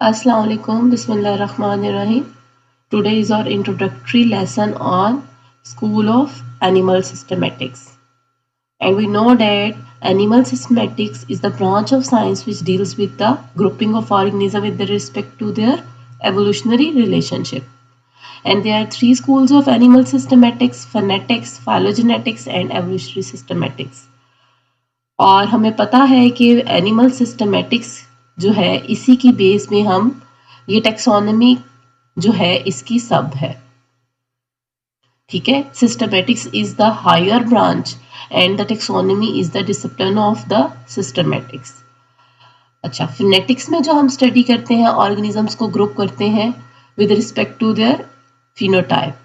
Assalamu alaikum, Bismillahirrahmanirrahim. Today is our introductory lesson on School of Animal Systematics. And we know that animal systematics is the branch of science which deals with the grouping of organisms with respect to their evolutionary relationship. And there are three schools of animal systematics: phonetics, phylogenetics and evolutionary systematics. और हमें पता है कि animal systematics जो है इसी की base में हम ये टेक्सोनॉमी जो है इसकी सब है, ठीक है। Systematics is the higher branch and the taxonomy is the discipline of the systematics. अच्छा, फिनेटिक्स में जो हम स्टडी करते हैं ऑर्गेनिजम्स को ग्रुप करते हैं with respect to their phenotype,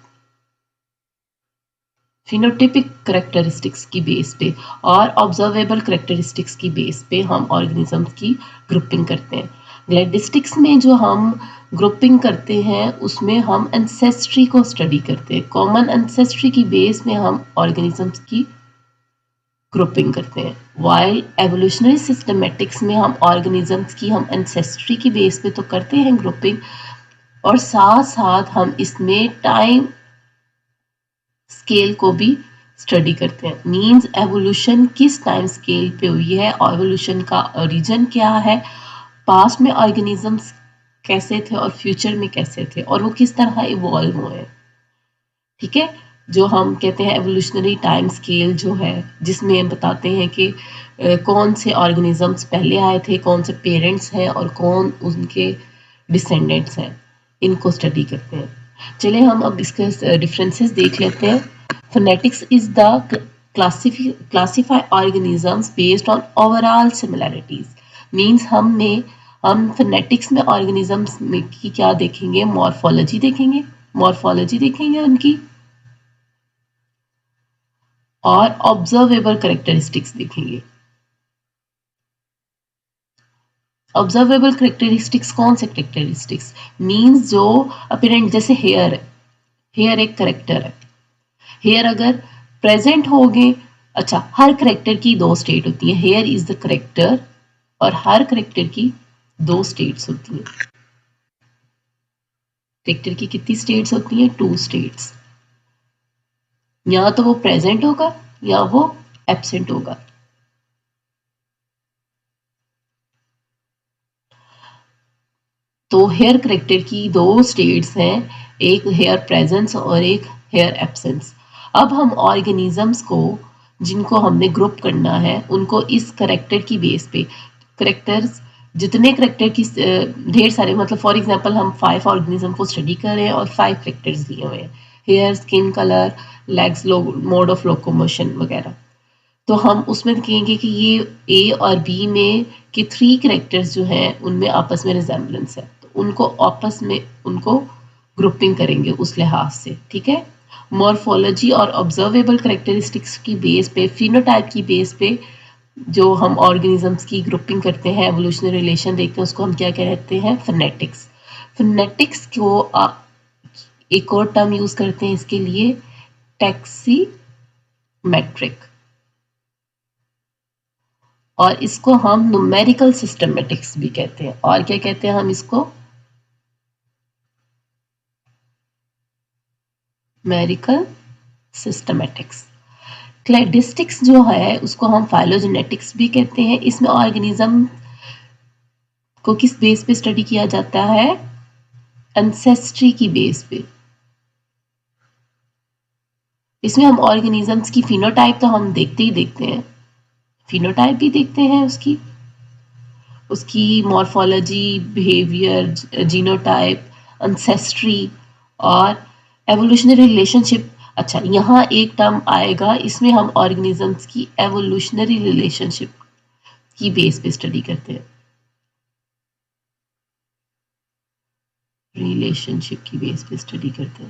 phenotypic characteristics की बेस पे और ऑब्जर्वेबल करेक्टरिस्टिक्स की बेस पे हम ऑर्गेनिजम्स की ग्रुपिंग करते हैं। ग्लैडिस्टिक्स में जो हम ग्रुपिंग करते हैं उसमें हम एंसेस्ट्री को स्टडी करते हैं। कॉमन एंसेस्ट्री की बेस में हम ऑर्गेनिजम्स की ग्रुपिंग करते हैं। वाइल एवोल्यूशनरी सिस्टमेटिक्स में हम ऑर्गेनिजम्स की हम एंसेस्ट्री की बेस पे तो करते हैं ग्रुपिंग, और साथ साथ हम इसमें टाइम स्केल को भी स्टडी करते हैं। मींस एवोल्यूशन किस टाइम स्केल पे हुई है, एवोल्यूशन का ओरिजिन क्या है, पास्ट में ऑर्गेनिजम्स कैसे थे और फ्यूचर में कैसे थे और वो किस तरह इवॉल्व हुए, ठीक है। जो हम कहते हैं एवोल्यूशनरी टाइम स्केल जो है जिसमें बताते हैं कि कौन से ऑर्गेनिजम्स पहले आए थे, कौन से पेरेंट्स हैं और कौन उनके डिसेंडेंट्स हैं, इनको स्टडी करते हैं। चलिए हम अब इसके डिफरेंसेस देख लेते हैं। Phonetics is the classify organisms based on overall similarities. Means हम फोनेटिक्स में ऑर्गेनिजम्स में की क्या देखेंगे, मॉर्फोलॉजी देखेंगे उनकी, और ऑब्जर्वेबल करेक्टरिस्टिक्स देखेंगे। ऑब्जर्वेबल करेक्टरिस्टिक्स कौन से करेक्टरिस्टिक्स, मीन्स जो अपीरेंट, जैसे हेयर है, हेयर एक करेक्टर है। हेयर अगर प्रेजेंट होंगे, अच्छा, हर करेक्टर की दो स्टेट होती है, हेयर इज द करेक्टर और हर करेक्टर की दो स्टेट्स होती हैं। करेक्टर की कितनी स्टेट्स होती हैं? 2 स्टेट्स। या तो वो प्रेजेंट होगा या वो एब्सेंट होगा। तो हेयर करेक्टर की दो स्टेट्स हैं, एक हेयर प्रेजेंस और एक हेयर एब्सेंस। अब हम ऑर्गेनिजम्स को जिनको हमने ग्रुप करना है उनको इस करेक्टर की बेस पे, करेक्टर्स जितने करेक्टर की ढेर सारे, मतलब फॉर एग्जांपल हम 5 ऑर्गेनिज्म को स्टडी कर रहे हैं और 5 करेक्टर्स दिए हुए हैं, hair, skin colour, legs, mode of locomotion वगैरह। तो हम उसमें देखेंगे कि ये ए और बी में के 3 करेक्टर्स जो हैं उनमें आपस में रिजेम्बलेंस है, तो उनको आपस में उनको ग्रुपिंग करेंगे उस लिहाज से, ठीक है। मॉर्फोलॉजी और ऑब्जर्वेबल करेक्टरिस्टिक्स की बेस पे, फिनोटाइप की बेस पे जो हम ऑर्गेनिजम्स की ग्रुपिंग करते हैं, एवोल्यूशनरी रिलेशन देखते हैं, उसको हम क्या कहते हैं? फोनेटिक्स। फोनेटिक्स को एक और टर्म यूज करते हैं इसके लिए, टैक्सीमेट्रिक, और इसको हम न्यूमेरिकल सिस्टमेटिक्स भी कहते हैं। और क्या कहते हैं हम इसको? Numerical systematics. क्लैडिस्टिक्स जो है उसको हम फाइलोजेनेटिक्स भी कहते हैं। इसमें ऑर्गेनिज्म को किस बेस पे स्टडी किया जाता है? एंसेस्ट्री की बेस पे। इसमें हम ऑर्गेनिजम्स की फिनोटाइप तो हम देखते ही देखते हैं, फिनोटाइप भी देखते हैं उसकी मॉर्फोलॉजी, बिहेवियर, जीनोटाइप, एंसेस्ट्री और एवोल्यूशनरी रिलेशनशिप। अच्छा, यहाँ एक टर्म आएगा, इसमें हम ऑर्गेनिजम्स की एवोल्यूशनरी रिलेशनशिप की बेस पे स्टडी करते हैं, रिलेशनशिप की बेस पे स्टडी करते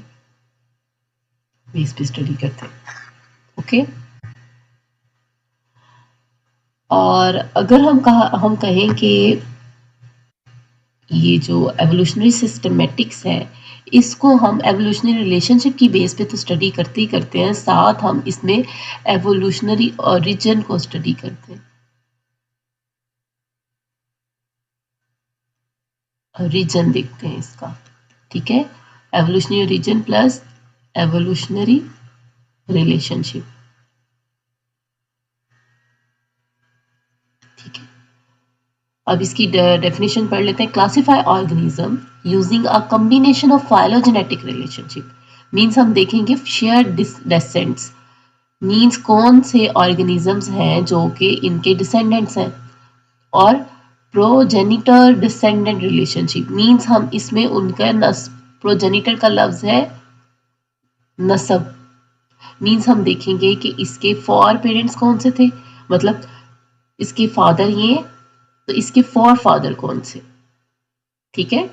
हैं, ओके। और अगर हम कहें कि ये जो एवोल्यूशनरी सिस्टमेटिक्स है इसको हम एवोल्यूशनरी रिलेशनशिप की बेस पे तो स्टडी करते ही करते हैं, साथ हम इसमें एवोल्यूशनरी ओरिजिन को स्टडी करते हैं। रीजन देखते हैं इसका, ठीक है। Evolutionary reason plus evolutionary relationship, ठीक है। अब इसकी डेफिनेशन पढ़ लेते हैं। Classify organism using a combination of phylogenetic relationship, means हम देखेंगे शेयर डिसेंट्स, मीन्स कौन से ऑर्गेनिजम्स हैं जो कि इनके डिसेंडेंट्स हैं, और प्रोजेनिटर डिसेंडेंट रिलेशनशिप, मीन्स हम इसमें उनका प्रोजेनिटर का लफ्ज है नसब, मीन्स हम देखेंगे कि इसके फॉर पेरेंट्स कौन से थे, मतलब इसके फादर ये तो इसके फॉर फादर कौन से, ठीक है,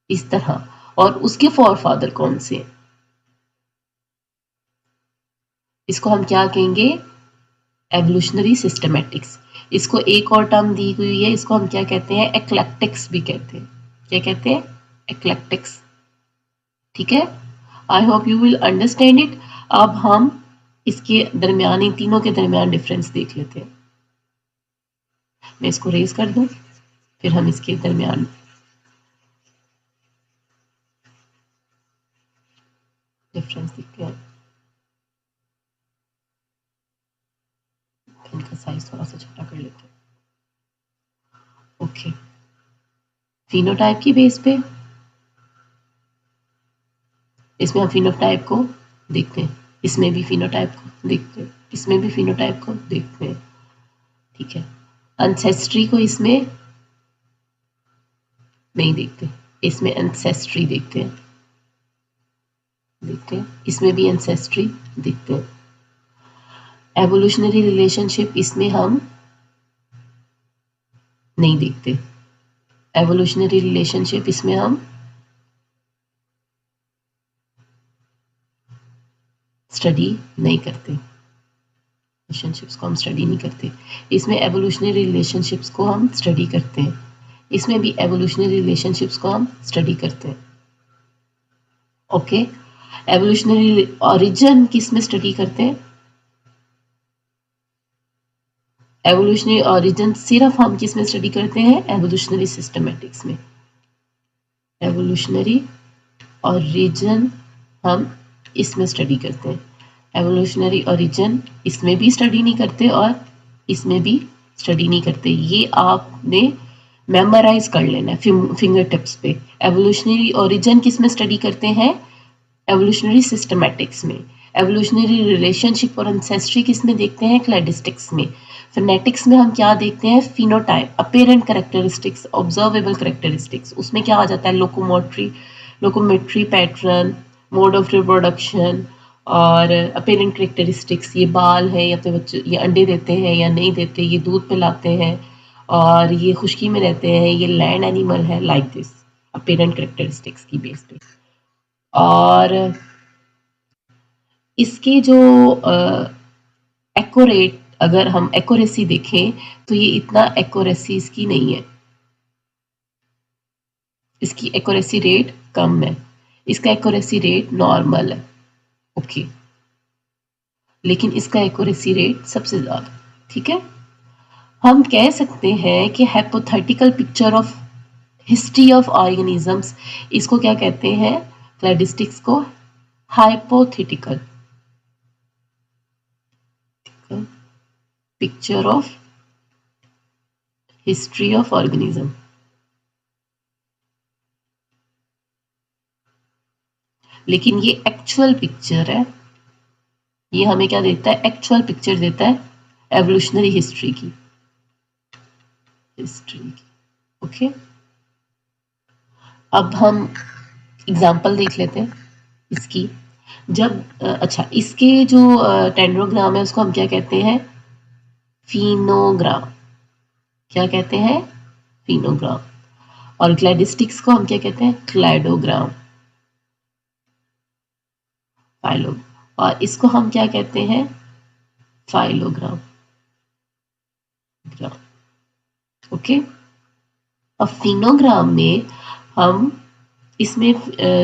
इस तरह, और उसके फॉर फादर कौन से, इसको हम क्या कहेंगे, एवोल्यूशनरी सिस्टमैटिक्स। इसको एक और टर्म दी हुई है, इसको हम क्या कहते हैं, एक्लेक्टिक्स भी कहते हैं। क्या कहते हैं, एक्लेक्टिक्स, ठीक है। I hope you will understand it. अब हम इसके दरमियान, इन तीनों के दरमियान डिफरेंस देख लेते हैं। मैं इसको रेज कर दूं, फिर हम इसके दरमियान डिफरेंस देखते हैं। इनका साइज थोड़ा सा छोटा कर लेते हैं। ओके, फिनोटाइप की बेस पे इसमें हम फिनोटाइप को देखते हैं, इसमें भी फिनोटाइप को देखते हैं, इसमें भी फिनोटाइप को देखते हैं, ठीक है। एंसेस्ट्री को इसमें नहीं देखते, इसमें एंसेस्ट्री देखते हैं, इसमें भी एंसेस्ट्री देखते हैं। एवोल्यूशनरी रिलेशनशिप इसमें हम नहीं देखते, एवोल्यूशनरी रिलेशनशिप इसमें हम स्टडी नहीं करते, रिलेशनशिप्स को हम स्टडी नहीं करते। इसमें एवोल्यूशनरी रिलेशनशिप्स को हम स्टडी करते हैं, इसमें भी एवोल्यूशनरी रिलेशनशिप्स को हम स्टडी करते हैं, ओके। एवोल्यूशनरी ओरिजिन किस में स्टडी करते हैं, एवोल्यूशनरी ओरिजिन सिर्फ हम किस में स्टडी करते हैं, एवोल्यूशनरी सिस्टमैटिक्स में। एवोल्यूशनरी ओरिजिन हम इसमें स्टडी करते हैं, एवोल्यूशनरी ओरिजिन इसमें भी स्टडी नहीं करते और इसमें भी स्टडी नहीं करते। ये आपने मेमोराइज कर लेना है फिंगर टिप्स पे। एवोल्यूशनरी ओरिजिन किस में स्टडी करते हैं, एवोल्यूशनरी सिस्टमैटिक्स में। एवोल्यूशनरी रिलेशनशिप और एंसेस्ट्री किस में देखते हैं, क्लैडिस्टिक्स में। फिनेटिक्स में हम क्या देखते हैं, phenotype, apparent characteristics, observable characteristics, उसमें क्या आ जाता है, लोकोमेट्री पैटर्न, मोड ऑफ रिप्रोडक्शन और अपेरेंट कैरेक्टरिस्टिक्स, ये बाल है या तो बच्चे ये अंडे देते हैं या नहीं देते, ये दूध पिलाते हैं और ये खुश्की में रहते हैं, ये लैंड एनिमल है, लाइक दिस अपेरेंट कैरेक्टरिस्टिक्स की बेस पे। और इसके जो एक्यूरेट, अगर हम एक्यूरेसी देखें तो ये इतना एक्यूरेसी इसकी नहीं है, इसकी एक्यूरेसी रेट कम है, इसका एक्यूरेसी रेट नॉर्मल है, ओके, लेकिन इसका एक्यूरेसी रेट सबसे ज़्यादा, ठीक है। हम कह सकते हैं कि hypothetical picture of history of organisms, इसको क्या कहते हैं, क्लैडिस्टिक्स को hypothetical picture of history of organism. लेकिन ये एक्चुअल पिक्चर है, ये हमें क्या देता है, एक्चुअल पिक्चर देता है एवोल्यूशनरी हिस्ट्री की, ओके। अब हम एग्जांपल देख लेते हैं इसकी। जब अच्छा, इसके जो टेंड्रोग्राम है उसको हम क्या कहते हैं, फिनोग्राम, क्या कहते हैं, फिनोग्राम। और क्लैडिस्टिक्स को हम क्या कहते हैं, क्लैडोग्राम, फाइलो, और इसको हम क्या कहते हैं, फाइलोग्राम, ओके। अब फिनोग्राम में हम इसमें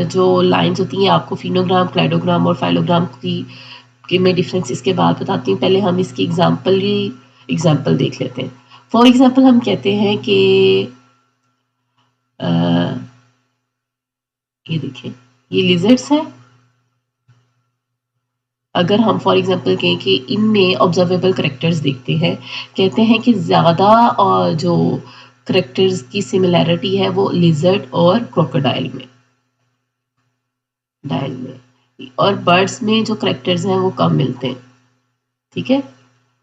जो लाइंस होती हैं, आपको फिनोग्राम, क्लैडोग्राम और फाइलोग्राम की मैं डिफरेंस इसके बाद बताती हूँ, पहले हम इसकी एग्जाम्पल देख लेते हैं। फॉर एग्जाम्पल हम कहते हैं कि ये देखिए, ये लिजर्ड्स हैं। अगर हम फॉर एग्जांपल कहें कि इनमें ऑब्जर्वेबल करेक्टर्स देखते हैं, कहते हैं कि ज़्यादा और जो करेक्टर्स की सिमिलैरिटी है वो लिजर्ड और क्रोकोडाइल में और बर्ड्स में जो करेक्टर्स हैं वो कम मिलते हैं। ठीक है,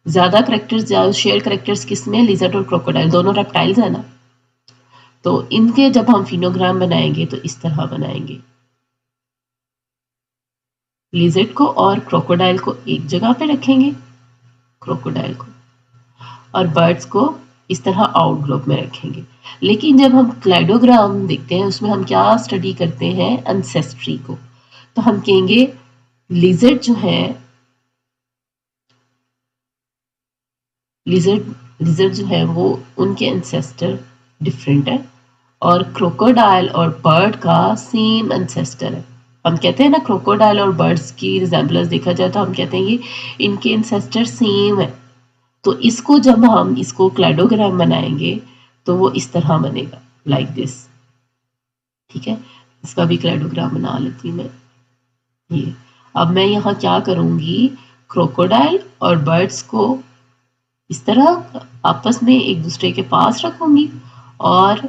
ज़्यादा करेक्टर्स, शेयर करेक्टर्स किस में, लिजर्ड और क्रोकोडाइल, दोनों रेप्टाइल्स है ना। तो इनके जब हम फिनोग्राम बनाएंगे तो इस तरह बनाएंगे, लिजर्ड को और क्रोकोडाइल को एक जगह पे रखेंगे, क्रोकोडाइल को, और बर्ड्स को इस तरह आउट ग्रुप में रखेंगे। लेकिन जब हम क्लाइडोग्राम देखते हैं उसमें हम क्या स्टडी करते हैं, एंसेस्ट्री को। तो हम कहेंगे लिजर्ड जो है, लिजर्ड जो है वो उनके एंसेस्टर डिफरेंट है और क्रोकोडाइल और बर्ड का सेम एंसेस्टर है। हम कहते हैं ना क्रोकोडाइल और बर्ड्स की रिजेम्बलेंस देखा जाए तो हम कहते हैं कि इनके एंसेस्टर सेम है। तो इसको जब हम इसको क्लाइडोग्राम बनाएंगे तो वो इस तरह बनेगा, लाइक दिस। ठीक है, इसका भी क्लाइडोग्राम बना लेती हूँ मैं। ये अब मैं यहाँ क्या करूँगी, क्रोकोडाइल और बर्ड्स को इस तरह आपस में एक दूसरे के पास रखूंगी और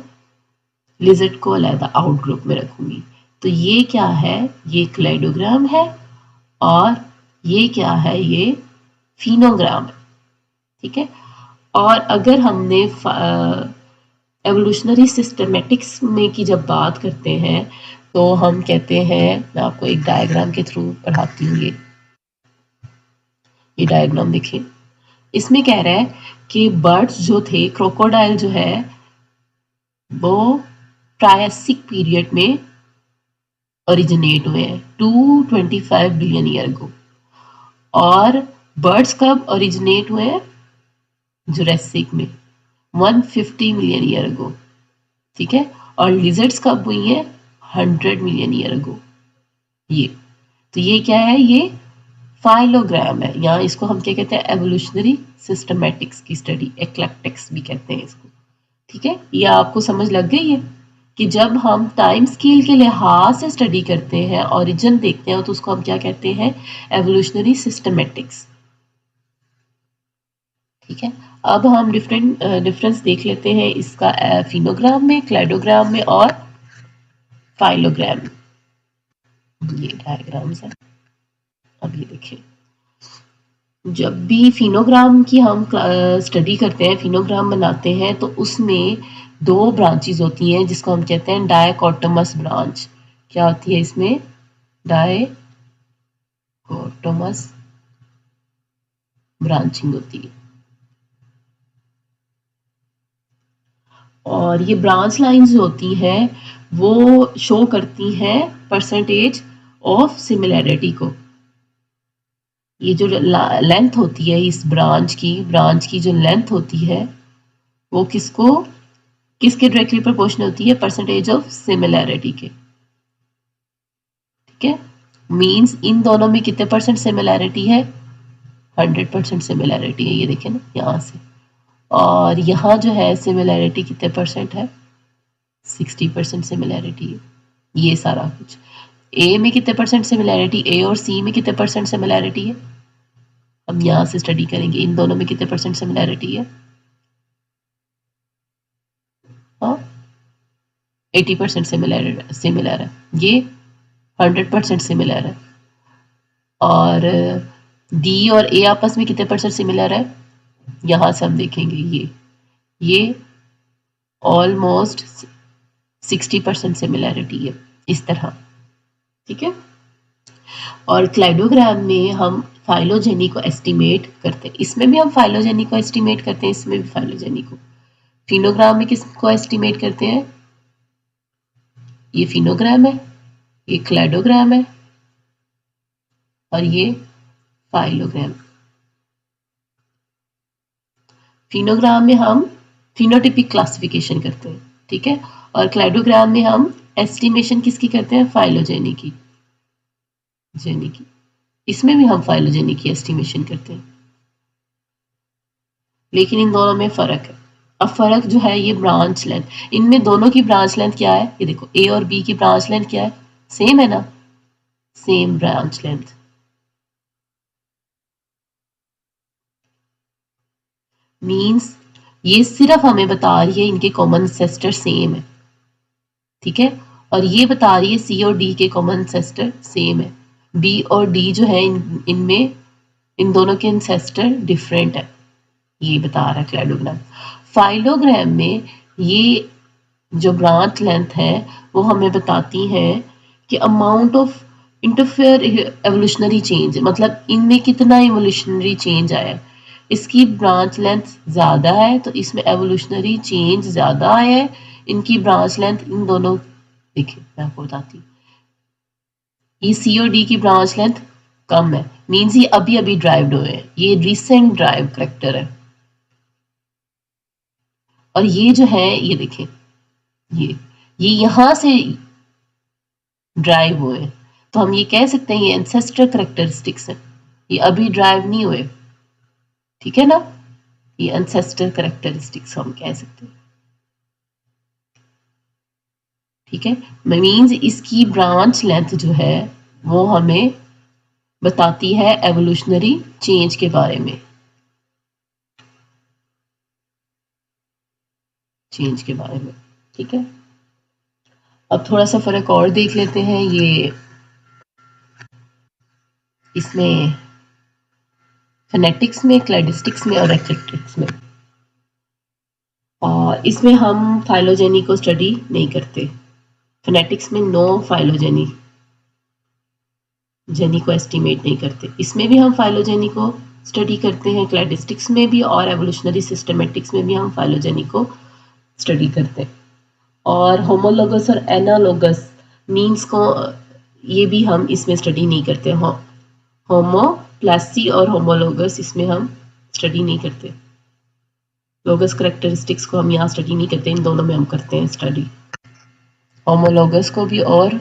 लिजर्ड को अलग आउट ग्रुप में रखूंगी। तो ये क्या है, ये क्लाइडोग्राम है और ये क्या है, ये फिनोग्राम है। ठीक है, और अगर हमने एवोल्यूशनरी सिस्टमेटिक्स में की जब बात करते हैं तो हम कहते हैं, मैं आपको एक डायग्राम के थ्रू पढ़ाती हूँ। ये डायग्राम देखिए, इसमें कह रहा है कि बर्ड्स जो थे, क्रोकोडाइल जो है वो ट्रायसिक पीरियड में ओरिजिनेट हुए हैं 225 बिलियन ईयर अगो, और बर्ड्स कब ओरिजिनेट हुए हैं, जुरासिक में 150 मिलियन ईयर अगो। ठीक है, और लिजर्ड्स कब हुई हैं, 100 मिलियन ईयर अगो। ये तो ये क्या है, ये फाइलोग्राम है, या इसको हम क्या कहते हैं, एवोल्यूशनरी सिस्टमैटिक्स की स्टडी, एक्लेक्टिक्स भी कहते हैं इसको। ठीक है, ये आपको समझ लग गई है कि जब हम टाइम स्केल के लिहाज से स्टडी करते हैं, ओरिजिन देखते हैं, तो उसको हम क्या कहते हैं, एवोल्यूशनरी सिस्टमैटिक्स। ठीक है, अब हम डिफरेंस देख लेते हैं इसका फिनोग्राम में, क्लाइडोग्राम में और फाइलोग्राम में। ये डायग्राम्स है। अब ये देखिए, जब भी फिनोग्राम की हम स्टडी करते हैं, फिनोग्राम बनाते हैं, तो उसमें दो ब्रांचेस होती हैं जिसको हम कहते हैं डायकोटोमस ब्रांच। क्या होती है इसमें, डायकोटोमस ब्रांचिंग होती है। और ये ब्रांच लाइंस जो होती हैं वो शो करती हैं परसेंटेज ऑफ सिमिलैरिटी को। ये जो लेंथ होती है इस ब्रांच की जो लेंथ होती है वो किसके डायरेक्टली प्रोपोर्शनल होती है, परसेंटेज ऑफ सिमिलैरिटी के। ठीक है, मींस इन दोनों में कितने परसेंट सिमिलैरिटी है, 100% सिमिलैरिटी है। ये देखें ना यहाँ से, और यहाँ जो है सिमिलैरिटी कितने परसेंट है, 60% सिमिलैरिटी है। ये सारा कुछ ए में कितने परसेंट सिमिलैरिटी, ए और सी में कितने परसेंट सिमिलैरिटी है, हम यहाँ से स्टडी करेंगे इन दोनों में कितने परसेंट सिमिलैरिटी है। हाँ, 80% सिमिलर है, ये 100% सिमिलर है। और डी और ए आपस में कितने परसेंट सिमिलर है, यहाँ से हम देखेंगे ये ऑलमोस्ट 60% सिमिलैरिटी है, इस तरह। ठीक है, और क्लाइडोग्राम में हम फाइलोजेनी को एस्टिमेट करते हैं, इसमें भी हम फाइलोजेनी को एस्टिमेट करते हैं, इसमें भी फाइलोजेनी को। फिनोग्राम में किसको एस्टिमेट करते हैं, ये फिनोग्राम है, ये क्लाइडोग्राम है और ये फाइलोग्राम। फिनोग्राम में हम फिनोटिपिक क्लासिफिकेशन करते हैं। ठीक है, और क्लाइडोग्राम में हम एस्टिमेशन किसकी करते हैं, फाइलोजेनी की, इसमें भी हम फाइलोजेनी की एस्टिमेशन करते हैं। लेकिन इन दोनों में फ़र्क है। अब फ़र्क जो है ये ब्रांच लेंथ, इनमें दोनों की ब्रांच लेंथ क्या है, ये देखो ए और बी की ब्रांच लेंथ क्या है, सेम है ना, सेम ब्रांच लेंथ। मीन्स ये सिर्फ हमें बता रही है इनके कॉमन एंसेस्टर सेम है, ठीक है, और ये बता रही है सी और डी के कॉमन एंसेस्टर सेम है। बी और डी जो है इनमें इन दोनों के एंसेस्टर डिफरेंट है, ये बता रहा है क्लेडोग्राम। फाइलोग्राम में ये जो ब्रांच लेंथ है वो हमें बताती है कि amount of interfere evolutionary change, मतलब इनमें कितना एवोल्यूशनरी चेंज आया है। इसकी ब्रांच लेंथ ज़्यादा है तो इसमें एवोल्यूशनरी चेंज ज़्यादा है। इनकी ब्रांच लेंथ इन दोनों, देखिए मैं आपको बताती हूँ, ये सी और डी की ब्रांच लेंथ कम है, मीन्स ये अभी अभी ड्राइव्ड हुए हैं, ये रिसेंट ड्राइव करेक्टर है। और ये जो है ये देखें, ये यहाँ से ड्राइव हुए हैं, तो हम ये कह सकते हैं ये एंसेस्टर करेक्टरिस्टिक्स है, ये अभी ड्राइव नहीं हुए, ठीक है ना, ये एंसेस्टर करेक्टरिस्टिक्स हम कह सकते हैं, ठीक है। मीन्स इसकी ब्रांच लेंथ जो है वो हमें बताती है एवोल्यूशनरी चेंज के बारे में, चेंज के बारे में, ठीक है। अब थोड़ा सा फर्क और देख लेते हैं, ये इसमें फोनेटिक्स में, क्लैडिस्टिक्स में और एक्लेक्टिक्स में। और इसमें हम फाइलोजेनी को स्टडी नहीं करते, फोनेटिक्स में नो फाइलोजेनी, जेनी को एस्टिमेट नहीं करते। इसमें भी हम फाइलोजेनी को स्टडी करते हैं, क्लैडिस्टिक्स में भी, और एवोल्यूशनरी सिस्टमेटिक्स में भी हम फाइलोजेनी को स्टडी करते हैं। और होमोलोगस और एनालोगस मीन्स को ये भी हम इसमें स्टडी नहीं करते। होमोप्लासी और होमोलोगस इसमें हम स्टडी नहीं करते, लोगस करेक्टरिस्टिक्स को हम यहाँ स्टडी नहीं करते, इन दोनों में हम करते हैं स्टडी, होमोलोगस को भी और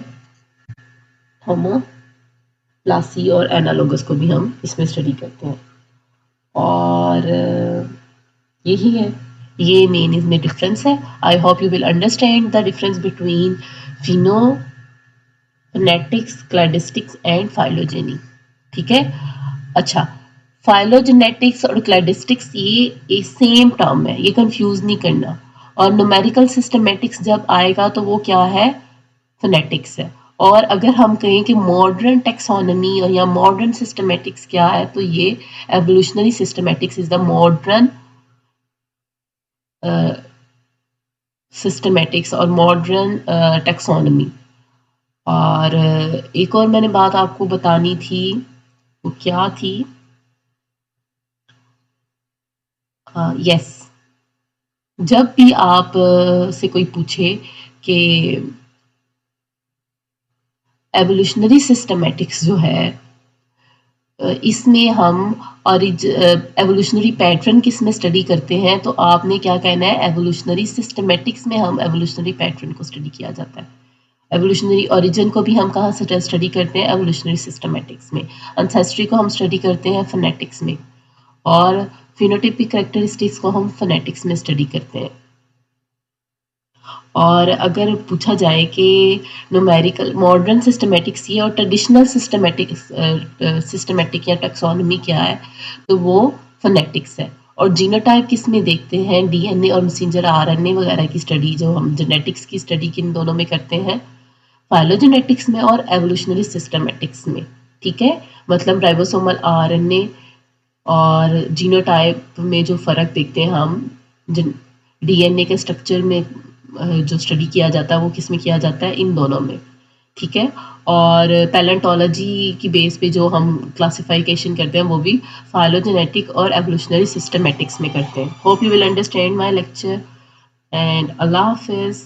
होमोप्लासी और एनालोगस को भी हम इसमें स्टडी करते हैं। और यही है, ये मेन इसमें डिफरेंस है। I hope you will understand the difference between phenetics, cladistics and phylogeny, ठीक है। अच्छा, फाइलोजेनेटिक्स और क्लैडिस्टिक्स ये सेम टर्म है, ये कंफ्यूज नहीं करना। और न्यूमेरिकल सिस्टमेटिक्स जब आएगा तो वो क्या है, फोनेटिक्स है। और अगर हम कहें कि मॉडर्न टेक्सोनॉमी और या मॉडर्न सिस्टमेटिक्स क्या है, तो ये evolutionary systematics is the modern systematics और मॉडर्न टेक्सोनॉमी। और एक और मैंने बात आपको बतानी थी, वो क्या थी, यस, जब भी आप से कोई पूछे कि एवोल्यूशनरी सिस्टमेटिक्स जो है इसमें हम और एवोल्यूशनरी पैटर्न किस में स्टडी करते हैं, तो आपने क्या कहना है, एवोल्यूशनरी सिस्टमेटिक्स में हम एवोल्यूशनरी पैटर्न को स्टडी किया जाता है। एवोल्यूशनरी ओरिजिन को भी हम कहाँ से स्टडी करते हैं, एवोल्यूशनरी सिस्टमेटिक्स में। एंसेस्ट्री को हम स्टडी करते हैं फोनेटिक्स में, और फिनोटाइपिक कैरेक्टरिस्टिक्स को हम फोनेटिक्स में स्टडी करते हैं। और अगर पूछा जाए कि न्यूमेरिकल मॉडर्न सिस्टमेटिक्स ये और ट्रेडिशनल सिस्टमेटिक या टैक्सोनॉमी क्या है, तो वो फोनेटिक्स है। और जीनोटाइप किस में देखते हैं, डीएनए और मैसेंजर आरएनए वगैरह की स्टडी जो हम जेनेटिक्स की स्टडी किन दोनों में करते हैं, फाइलोजेनेटिक्स में और एवोल्यूशनरी सिस्टमेटिक्स में, ठीक है। मतलब राइबोसोमल आरएनए और जीनोटाइप में जो फ़र्क देखते हैं हम, डीएनए के स्ट्रक्चर में जो स्टडी किया जाता है वो किस में किया जाता है, इन दोनों में, ठीक है। और पैलेंटोलॉजी की बेस पे जो हम क्लासिफिकेशन करते हैं वो भी फाइलोजेनेटिक और एवोल्यूशनरी सिस्टमेटिक्स में करते हैं। Hope you will understand my lecture and अल्लाह हाफिज़।